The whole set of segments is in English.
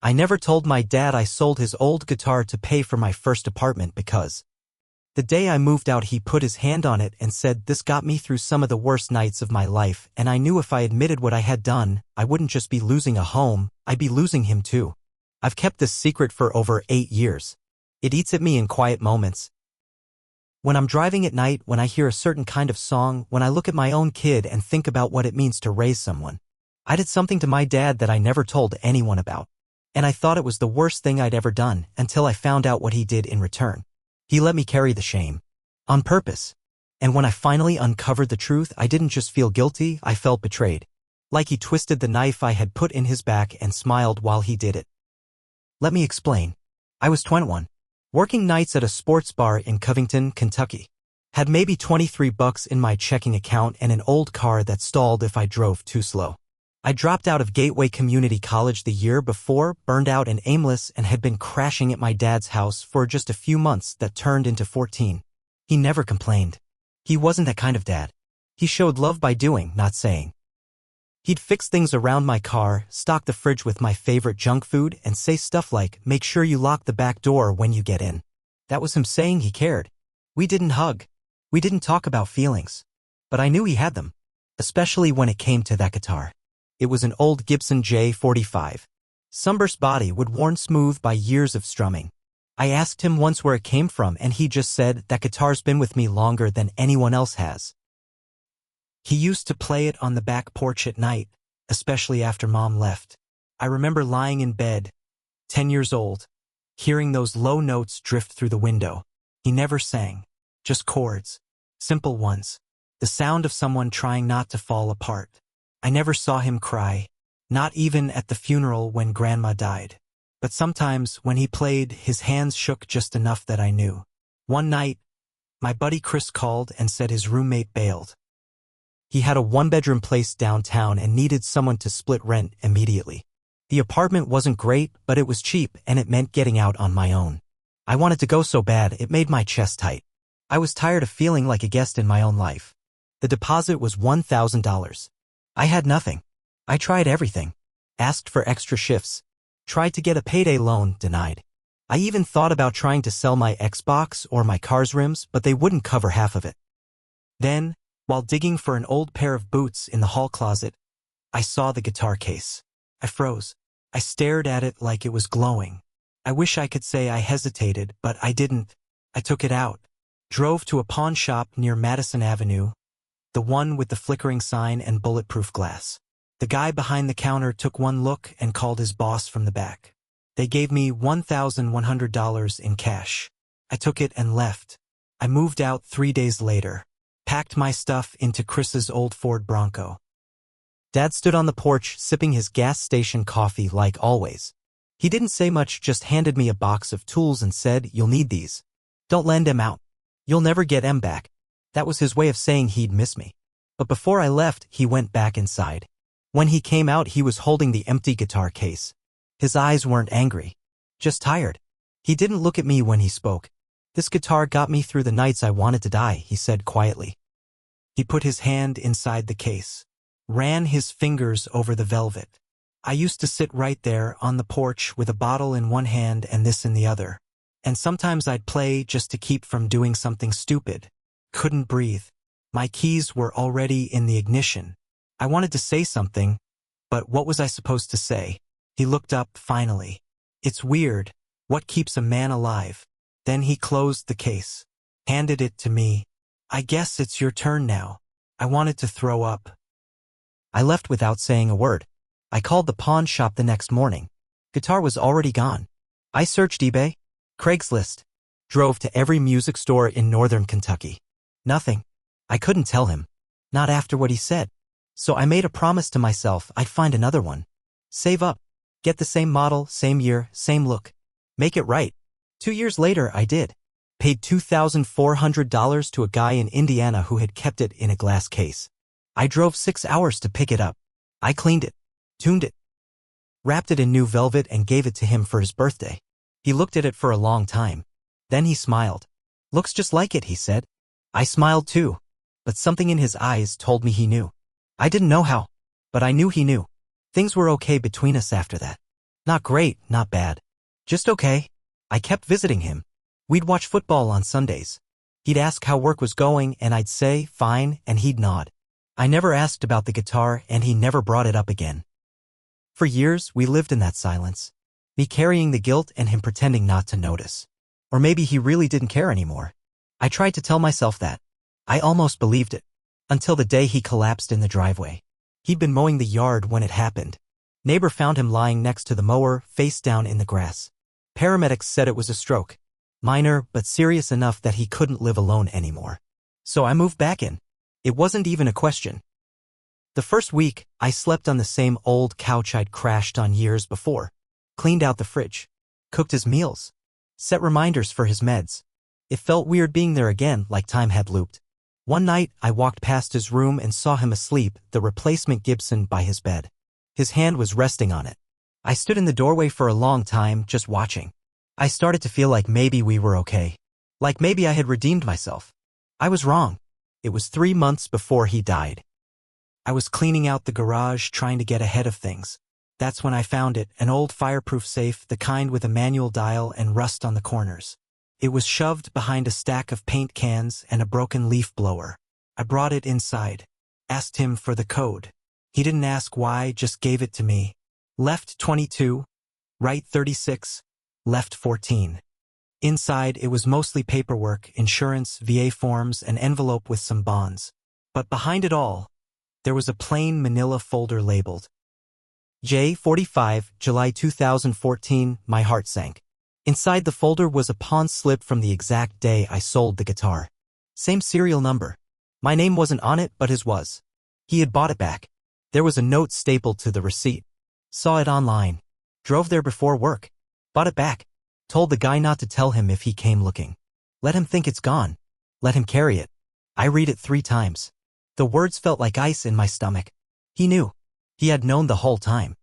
I never told my dad I sold his old guitar to pay for my first apartment because the day I moved out he put his hand on it and said this got me through some of the worst nights of my life, and I knew if I admitted what I had done, I wouldn't just be losing a home, I'd be losing him too. I've kept this secret for over 8 years. It eats at me in quiet moments. When I'm driving at night, when I hear a certain kind of song, when I look at my own kid and think about what it means to raise someone. I did something to my dad that I never told anyone about. And I thought it was the worst thing I'd ever done until I found out what he did in return. He let me carry the shame. On purpose. And when I finally uncovered the truth, I didn't just feel guilty, I felt betrayed. Like he twisted the knife I had put in his back and smiled while he did it. Let me explain. I was 21. Working nights at a sports bar in Covington, Kentucky. Had maybe $23 in my checking account and an old car that stalled if I drove too slow. I dropped out of Gateway Community College the year before, burned out and aimless, and had been crashing at my dad's house for just a few months that turned into 14. He never complained. He wasn't that kind of dad. He showed love by doing, not saying. He'd fix things around my car, stock the fridge with my favorite junk food, and say stuff like, make sure you lock the back door when you get in. That was him saying he cared. We didn't hug. We didn't talk about feelings. But I knew he had them. Especially when it came to that guitar. It was an old Gibson J45. Sunburst body would worn smooth by years of strumming. I asked him once where it came from and he just said, that guitar's been with me longer than anyone else has. He used to play it on the back porch at night, especially after Mom left. I remember lying in bed, 10 years old, hearing those low notes drift through the window. He never sang, just chords, simple ones, the sound of someone trying not to fall apart. I never saw him cry, not even at the funeral when Grandma died. But sometimes, when he played, his hands shook just enough that I knew. One night, my buddy Chris called and said his roommate bailed. He had a one-bedroom place downtown and needed someone to split rent immediately. The apartment wasn't great, but it was cheap, and it meant getting out on my own. I wanted to go so bad, it made my chest tight. I was tired of feeling like a guest in my own life. The deposit was $1,000. I had nothing. I tried everything. Asked for extra shifts. Tried to get a payday loan, denied. I even thought about trying to sell my Xbox or my car's rims, but they wouldn't cover half of it. Then, while digging for an old pair of boots in the hall closet, I saw the guitar case. I froze. I stared at it like it was glowing. I wish I could say I hesitated, but I didn't. I took it out. Drove to a pawn shop near Madison Avenue, the one with the flickering sign and bulletproof glass. The guy behind the counter took one look and called his boss from the back. They gave me $1,100 in cash. I took it and left. I moved out 3 days later. Packed my stuff into Chris's old Ford Bronco. Dad stood on the porch sipping his gas station coffee like always. He didn't say much, just handed me a box of tools and said, "You'll need these. Don't lend them out. You'll never get them back." That was his way of saying he'd miss me. But before I left, he went back inside. When he came out, he was holding the empty guitar case. His eyes weren't angry, just tired. He didn't look at me when he spoke. "This guitar got me through the nights I wanted to die," he said quietly. He put his hand inside the case, ran his fingers over the velvet. I used to sit right there on the porch with a bottle in one hand and this in the other. And sometimes I'd play just to keep from doing something stupid. Couldn't breathe. My keys were already in the ignition. I wanted to say something, but what was I supposed to say? He looked up finally. "It's weird. What keeps a man alive?" Then he closed the case, handed it to me. "I guess it's your turn now." I wanted to throw up. I left without saying a word. I called the pawn shop the next morning. Guitar was already gone. I searched eBay, Craigslist, drove to every music store in northern Kentucky. Nothing. I couldn't tell him. Not after what he said. So I made a promise to myself I'd find another one. Save up. Get the same model, same year, same look. Make it right. 2 years later, I did. Paid $2,400 to a guy in Indiana who had kept it in a glass case. I drove 6 hours to pick it up. I cleaned it, tuned it, wrapped it in new velvet and gave it to him for his birthday. He looked at it for a long time. Then he smiled. "Looks just like it," he said. I smiled too, but something in his eyes told me he knew. I didn't know how, but I knew he knew. Things were okay between us after that. Not great, not bad. Just okay. I kept visiting him. We'd watch football on Sundays. He'd ask how work was going and I'd say, fine, and he'd nod. I never asked about the guitar and he never brought it up again. For years, we lived in that silence. Me carrying the guilt and him pretending not to notice. Or maybe he really didn't care anymore. I tried to tell myself that. I almost believed it. Until the day he collapsed in the driveway. He'd been mowing the yard when it happened. Neighbor found him lying next to the mower, face down in the grass. Paramedics said it was a stroke. Minor, but serious enough that he couldn't live alone anymore. So I moved back in. It wasn't even a question. The first week, I slept on the same old couch I'd crashed on years before. Cleaned out the fridge. Cooked his meals. Set reminders for his meds. It felt weird being there again, like time had looped. One night, I walked past his room and saw him asleep, the replacement Gibson by his bed. His hand was resting on it. I stood in the doorway for a long time, just watching. I started to feel like maybe we were okay. Like maybe I had redeemed myself. I was wrong. It was 3 months before he died. I was cleaning out the garage, trying to get ahead of things. That's when I found it, an old fireproof safe, the kind with a manual dial and rust on the corners. It was shoved behind a stack of paint cans and a broken leaf blower. I brought it inside. Asked him for the code. He didn't ask why, just gave it to me. Left 22, right 36, left 14. Inside, it was mostly paperwork, insurance, VA forms, an envelope with some bonds. But behind it all, there was a plain manila folder labeled J45, July 2014, my heart sank. Inside the folder was a pawn slip from the exact day I sold the guitar. Same serial number. My name wasn't on it, but his was. He had bought it back. There was a note stapled to the receipt. Saw it online. Drove there before work. Bought it back. Told the guy not to tell him if he came looking. Let him think it's gone. Let him carry it. I read it 3 times. The words felt like ice in my stomach. He knew. He had known the whole time.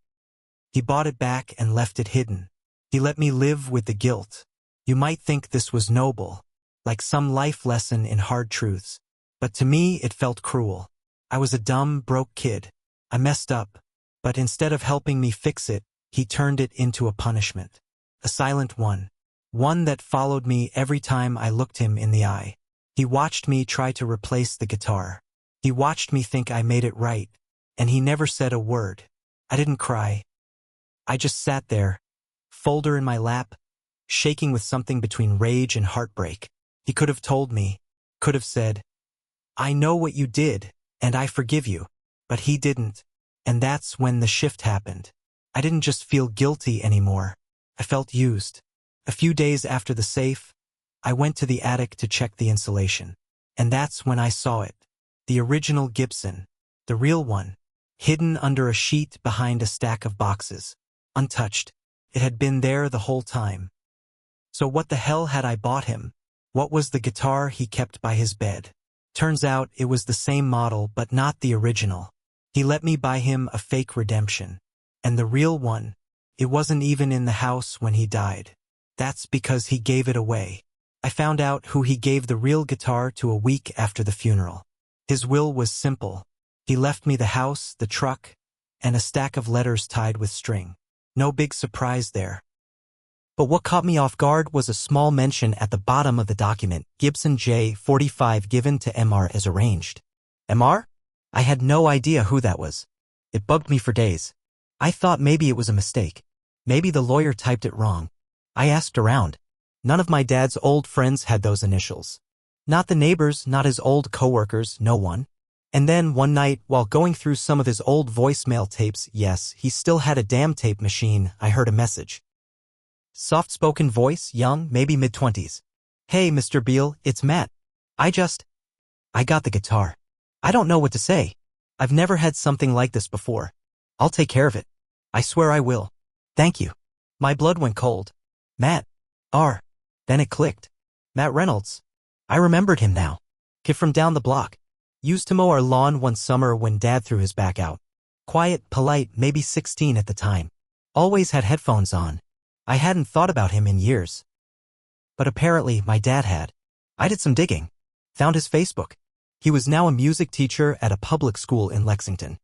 He bought it back and left it hidden. He let me live with the guilt. You might think this was noble, like some life lesson in hard truths. But to me, it felt cruel. I was a dumb, broke kid. I messed up. But instead of helping me fix it, he turned it into a punishment. A silent one. One that followed me every time I looked him in the eye. He watched me try to replace the guitar. He watched me think I made it right. And he never said a word. I didn't cry. I just sat there, folder in my lap, shaking with something between rage and heartbreak. He could have told me, could have said, I know what you did, and I forgive you. But he didn't. And that's when the shift happened. I didn't just feel guilty anymore. I felt used. A few days after the safe, I went to the attic to check the insulation. And that's when I saw it. The original Gibson. The real one. Hidden under a sheet behind a stack of boxes. Untouched. It had been there the whole time. So what the hell had I bought him? What was the guitar he kept by his bed? Turns out it was the same model but not the original. He let me buy him a fake redemption. And the real one, it wasn't even in the house when he died. That's because he gave it away. I found out who he gave the real guitar to a week after the funeral. His will was simple. He left me the house, the truck, and a stack of letters tied with string. No big surprise there. But what caught me off guard was a small mention at the bottom of the document, Gibson J45 given to MR as arranged. MR? I had no idea who that was. It bugged me for days. I thought maybe it was a mistake. Maybe the lawyer typed it wrong. I asked around. None of my dad's old friends had those initials. Not the neighbors, not his old coworkers, no one. And then one night, while going through some of his old voicemail tapes, yes, he still had a damn tape machine, I heard a message. Soft-spoken voice, young, maybe mid-20s. Hey, Mr. Beale, it's Matt. I got the guitar. I don't know what to say. I've never had something like this before. I'll take care of it. I swear I will. Thank you. My blood went cold. Matt. R. Then it clicked. Matt Reynolds. I remembered him now. Kid from down the block. Used to mow our lawn one summer when Dad threw his back out. Quiet, polite, maybe 16 at the time. Always had headphones on. I hadn't thought about him in years. But apparently my dad had. I did some digging. Found his Facebook. He was now a music teacher at a public school in Lexington.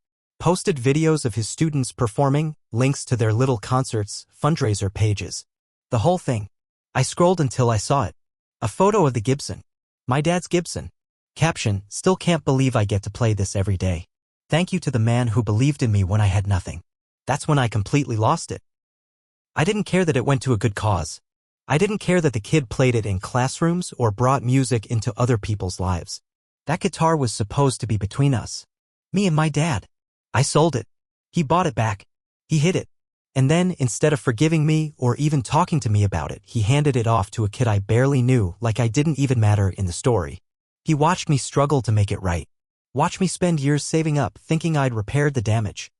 posted videos of his students performing, links to their little concerts, fundraiser pages. The whole thing. I scrolled until I saw it. A photo of the Gibson. My dad's Gibson. Caption, still can't believe I get to play this every day. Thank you to the man who believed in me when I had nothing. That's when I completely lost it. I didn't care that it went to a good cause. I didn't care that the kid played it in classrooms or brought music into other people's lives. That guitar was supposed to be between us. Me and my dad. I sold it. He bought it back. He hid it. And then, instead of forgiving me or even talking to me about it, he handed it off to a kid I barely knew, like I didn't even matter in the story. He watched me struggle to make it right. Watched me spend years saving up, thinking I'd repaired the damage.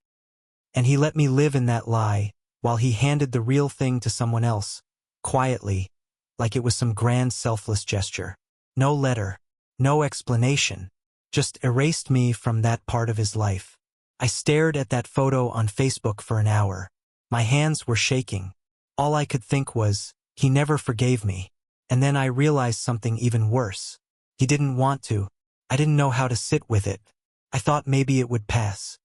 And he let me live in that lie, while he handed the real thing to someone else, quietly, like it was some grand selfless gesture. No letter, no explanation, just erased me from that part of his life. I stared at that photo on Facebook for an hour. My hands were shaking. All I could think was, he never forgave me. And then I realized something even worse. He didn't want to. I didn't know how to sit with it. I thought maybe it would pass.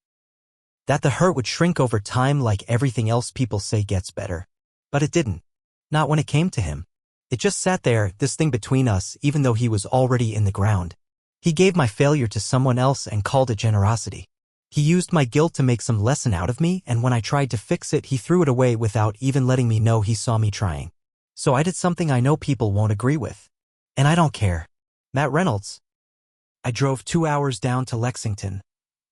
That the hurt would shrink over time like everything else people say gets better. But it didn't. Not when it came to him. It just sat there, this thing between us, even though he was already in the ground. He gave my failure to someone else and called it generosity. He used my guilt to make some lesson out of me, and when I tried to fix it, he threw it away without even letting me know he saw me trying. So I did something I know people won't agree with. And I don't care. Matt Reynolds. I drove 2 hours down to Lexington.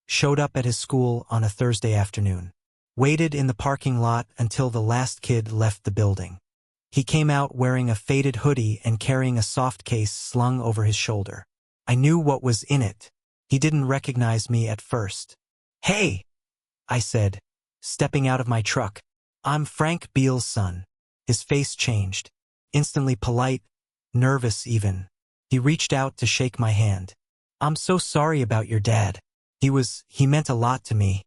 Showed up at his school on a Thursday afternoon. Waited in the parking lot until the last kid left the building. He came out wearing a faded hoodie and carrying a soft case slung over his shoulder. I knew what was in it. He didn't recognize me at first. "Hey," I said, stepping out of my truck. "I'm Frank Beale's son." His face changed. Instantly polite, nervous even. He reached out to shake my hand. "I'm so sorry about your dad. He meant a lot to me."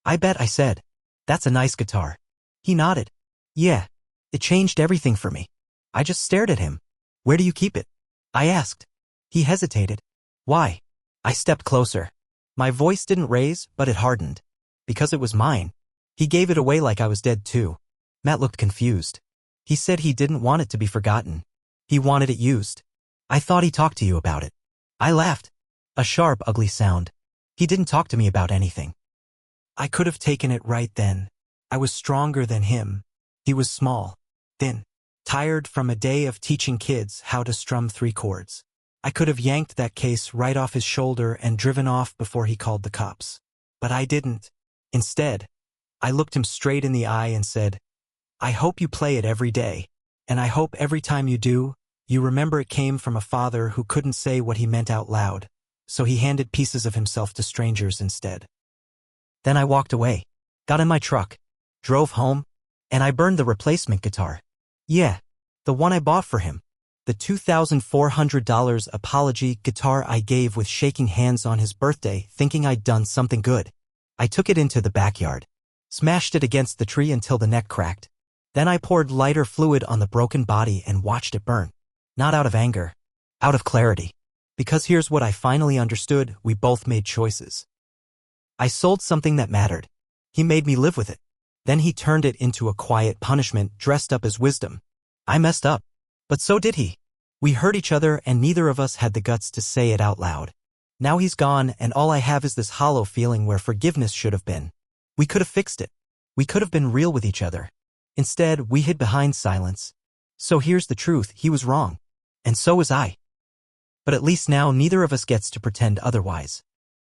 "I bet," I said. "That's a nice guitar." He nodded. "Yeah, it changed everything for me." I just stared at him. "Where do you keep it?" I asked. He hesitated. "Why?" I stepped closer. My voice didn't raise, but it hardened. "Because it was mine." He gave it away like I was dead too. Matt looked confused. He said he didn't want it to be forgotten. He wanted it used. "I thought he talked to you about it." I laughed. A sharp, ugly sound. He didn't talk to me about anything. I could have taken it right then. I was stronger than him. He was small, thin, tired from a day of teaching kids how to strum 3 chords. I could have yanked that case right off his shoulder and driven off before he called the cops. But I didn't. Instead, I looked him straight in the eye and said, "I hope you play it every day. And I hope every time you do, you remember it came from a father who couldn't say what he meant out loud, so he handed pieces of himself to strangers instead." Then I walked away, got in my truck, drove home, and I burned the replacement guitar. Yeah, the one I bought for him. The $2,400 apology guitar I gave with shaking hands on his birthday, thinking I'd done something good. I took it into the backyard, smashed it against the tree until the neck cracked. Then I poured lighter fluid on the broken body and watched it burn. Not out of anger, out of clarity. Because here's what I finally understood: we both made choices. I sold something that mattered. He made me live with it. Then he turned it into a quiet punishment dressed up as wisdom. I messed up. But so did he. We hurt each other and neither of us had the guts to say it out loud. Now he's gone and all I have is this hollow feeling where forgiveness should have been. We could have fixed it. We could have been real with each other. Instead, we hid behind silence. So here's the truth: he was wrong. And so was I. But at least now neither of us gets to pretend otherwise.